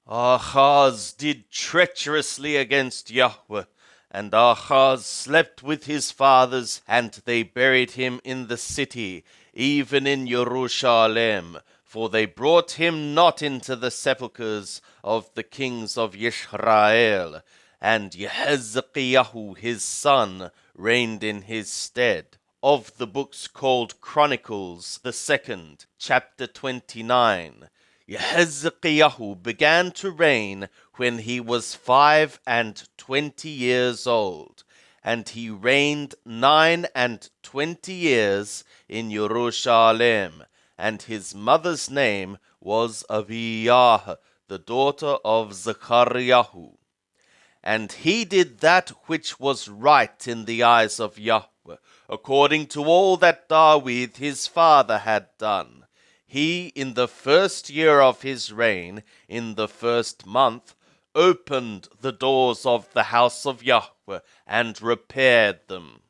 Ahaz did treacherously against Yahweh, and Ahaz slept with his fathers, and they buried him in the city, even in Jerusalem, for they brought him not into the sepulchres of the kings of Israel, and Jehezekiah his son reigned in his stead. Of the books called Chronicles, the second, chapter 29. Jehezekiah began to reign when he was 25 years old, and he reigned 29 years in Jerusalem, and his mother's name was Abiyah, the daughter of Zechariah. And he did that which was right in the eyes of Yahweh, according to all that David his father had done. He, in the first year of his reign, in the first month, opened the doors of the house of Yahweh, and repaired them.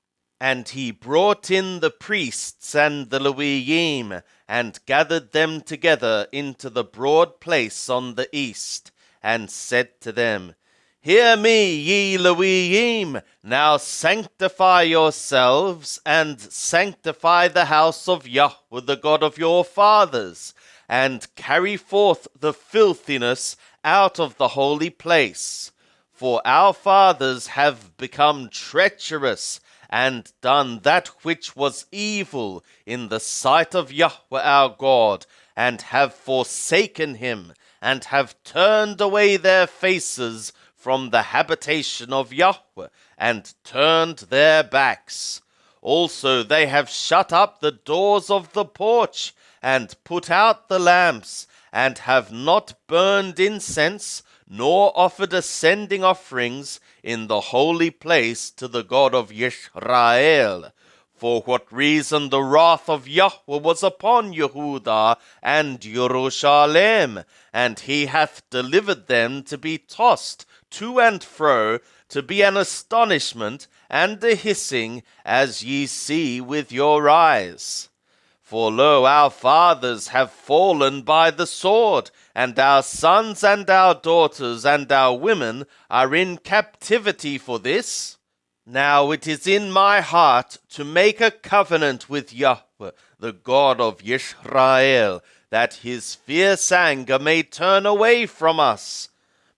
And he brought in the priests and the Levim, and gathered them together into the broad place on the east, and said to them, Hear me, ye Levim, now sanctify yourselves, and sanctify the house of Yahweh, the God of your fathers, and carry forth the filthiness out of the holy place. For our fathers have become treacherous, and done that which was evil in the sight of Yahweh our God, and have forsaken him, and have turned away their faces from the habitation of Yahweh, and turned their backs. Also they have shut up the doors of the porch, and put out the lamps, and have not burned incense, nor offered ascending offerings in the holy place to the God of Israel. For what reason the wrath of Yahweh was upon Yehudah and Jerusalem, and he hath delivered them to be tossed to and fro, to be an astonishment and a hissing, as ye see with your eyes. For lo, our fathers have fallen by the sword, and our sons and our daughters and our women are in captivity for this. Now it is in my heart to make a covenant with Yahweh, the God of Israel, that his fierce anger may turn away from us.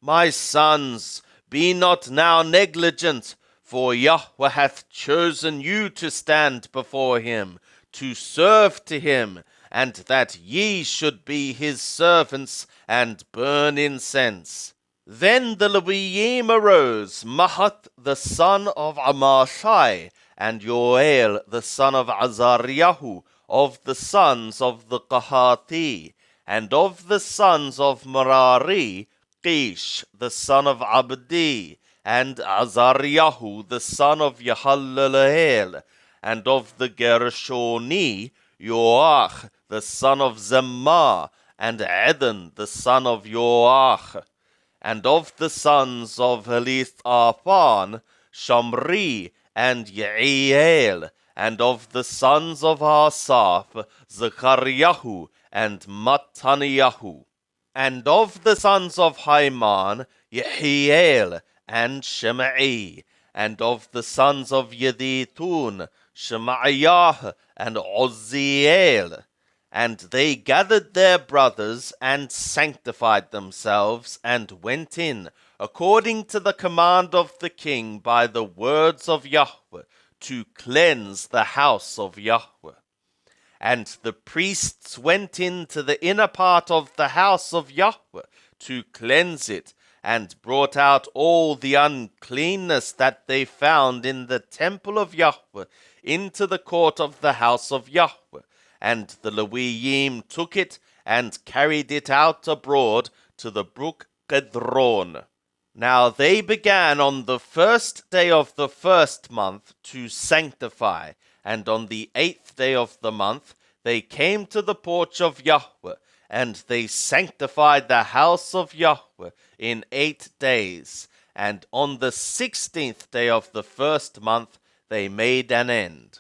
My sons, be not now negligent, for Yahweh hath chosen you to stand before him, to serve to him, and that ye should be his servants, and burn incense. Then the Levim arose, Mahath the son of Amashai, and Yoel the son of Azariah, of the sons of the Qahathi, and of the sons of Merari, Kish the son of Abdi, and Azariah the son of Yehaleleel, and of the Gershoni, Yoach the son of Zemmah, and Eden the son of Yoach, and of the sons of Elithaphan, Shamri, and Yeiel, and of the sons of Asaph, Zechariah, and Mattaniah, and of the sons of Haiman, Yehiel, and Shemai, and of the sons of Yedithun, Shemaiah, and Uzziel. And they gathered their brothers, and sanctified themselves, and went in, according to the command of the king by the words of Yahweh, to cleanse the house of Yahweh. And the priests went into the inner part of the house of Yahweh to cleanse it, and brought out all the uncleanness that they found in the temple of Yahweh into the court of the house of Yahweh. And the Levim took it, and carried it out abroad to the brook Kedron. Now they began on the first day of the first month to sanctify, and on the 8th day of the month they came to the porch of Yahweh, and they sanctified the house of Yahweh in 8 days, and on the 16th day of the first month they made an end.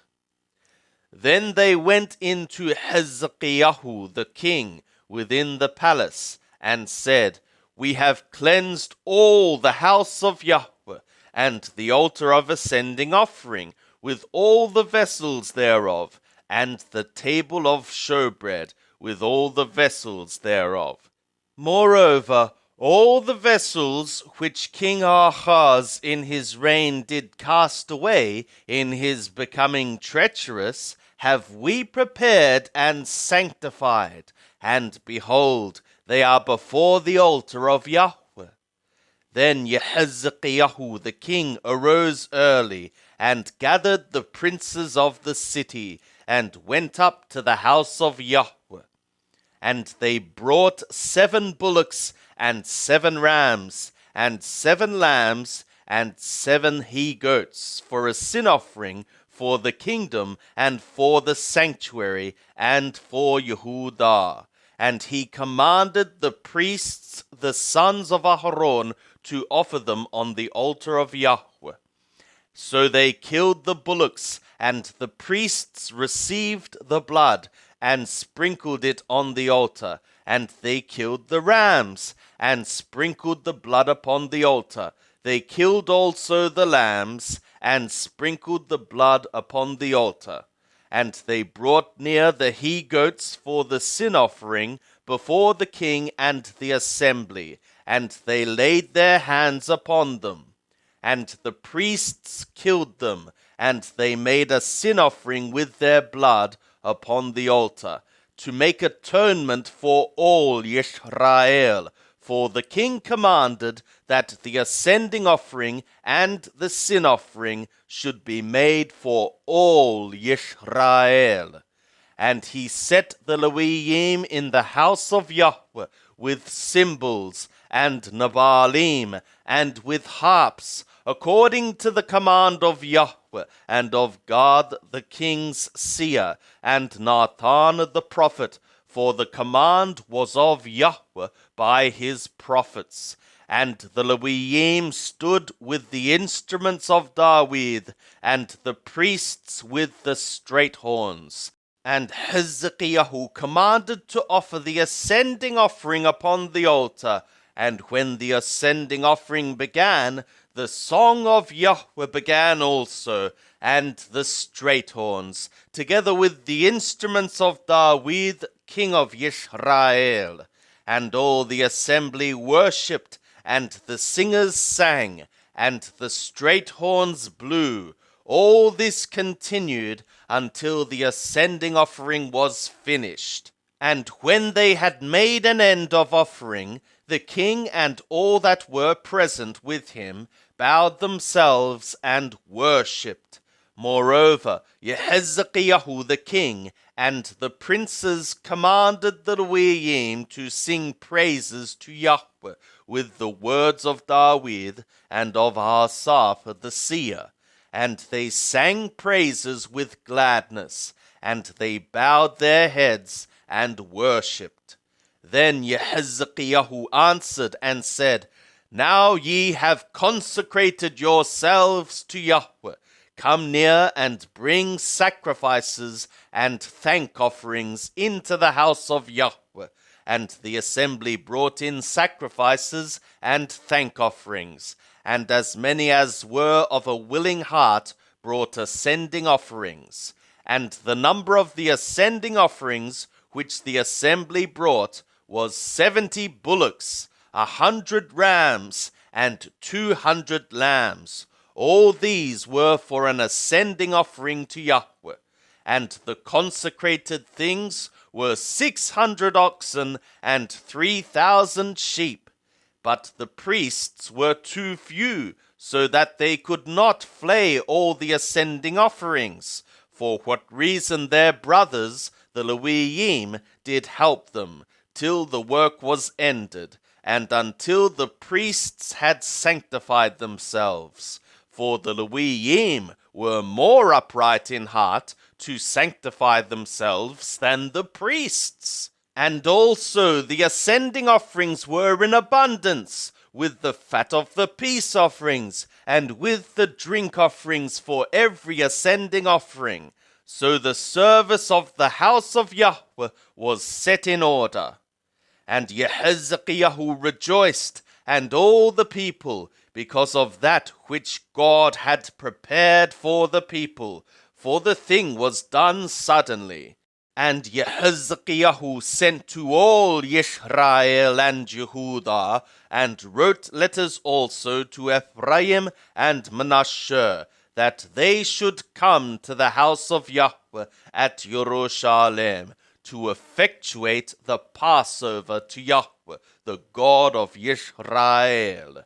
Then they went into Hezekiah the king within the palace, and said, we have cleansed all the house of Yahweh, and the altar of ascending offering, with all the vessels thereof, and the table of showbread, with all the vessels thereof. Moreover, all the vessels which King Ahaz in his reign did cast away in his becoming treacherous, have we prepared and sanctified, and behold, they are before the altar of Yahweh. Then Jehezekiah the king arose early, and gathered the princes of the city, and went up to the house of Yahweh. And they brought 7 bullocks, and 7 rams, and 7 lambs, and 7 he-goats, for a sin offering for the kingdom, and for the sanctuary, and for Yehudah. And he commanded the priests, the sons of Aharon, to offer them on the altar of Yahweh. So they killed the bullocks, and the priests received the blood, and sprinkled it on the altar. And they killed the rams, and sprinkled the blood upon the altar. They killed also the lambs, and sprinkled the blood upon the altar. And they brought near the he-goats for the sin offering before the king and the assembly, and they laid their hands upon them. And the priests killed them, and they made a sin offering with their blood upon the altar, to make atonement for all Yisrael. For the king commanded that the ascending offering and the sin offering should be made for all Yisrael. And he set the Leviim in the house of Yahweh with cymbals and nebalim, and with harps, according to the command of Yahweh, and of God the king's seer, and Nathan the prophet, for the command was of Yahweh by his prophets. And the Leviim stood with the instruments of David, and the priests with the straight horns. And Hezekiah commanded to offer the ascending offering upon the altar. And when the ascending offering began, the song of Yahweh began also, and the straight horns, together with the instruments of David, king of Yisrael. And all the assembly worshipped, and the singers sang, and the straight horns blew. All this continued until the ascending offering was finished. And when they had made an end of offering, the king and all that were present with him bowed themselves and worshipped. Moreover, Jehezekiah the king and the princes commanded the Leviim to sing praises to Yahweh with the words of David and of Asaph the seer. And they sang praises with gladness, and they bowed their heads and worshipped. Then Jehezekiah answered and said, Now ye have consecrated yourselves to Yahweh. Come near and bring sacrifices and thank offerings into the house of Yahweh. And the assembly brought in sacrifices and thank offerings, and as many as were of a willing heart brought ascending offerings. And the number of the ascending offerings which the assembly brought was 70 bullocks, 100 rams, and 200 lambs. All these were for an ascending offering to Yahweh. And the consecrated things were 600 oxen and 3,000 sheep. But the priests were too few, so that they could not flay all the ascending offerings, for what reason their brothers, the Leviim, did help them, till the work was ended, and until the priests had sanctified themselves. For the Leviim were more upright in heart to sanctify themselves than the priests. And also the ascending offerings were in abundance, with the fat of the peace offerings, and with the drink offerings for every ascending offering. So the service of the house of Yahweh was set in order. And Yehezkiah rejoiced, and all the people, because of that which God had prepared for the people, for the thing was done suddenly. And Yehezkiah sent to all Israel and Jehudah, and wrote letters also to Ephraim and Manasseh, that they should come to the house of Yahweh at Jerusalem, to effectuate the Passover to Yahweh, the God of Israel.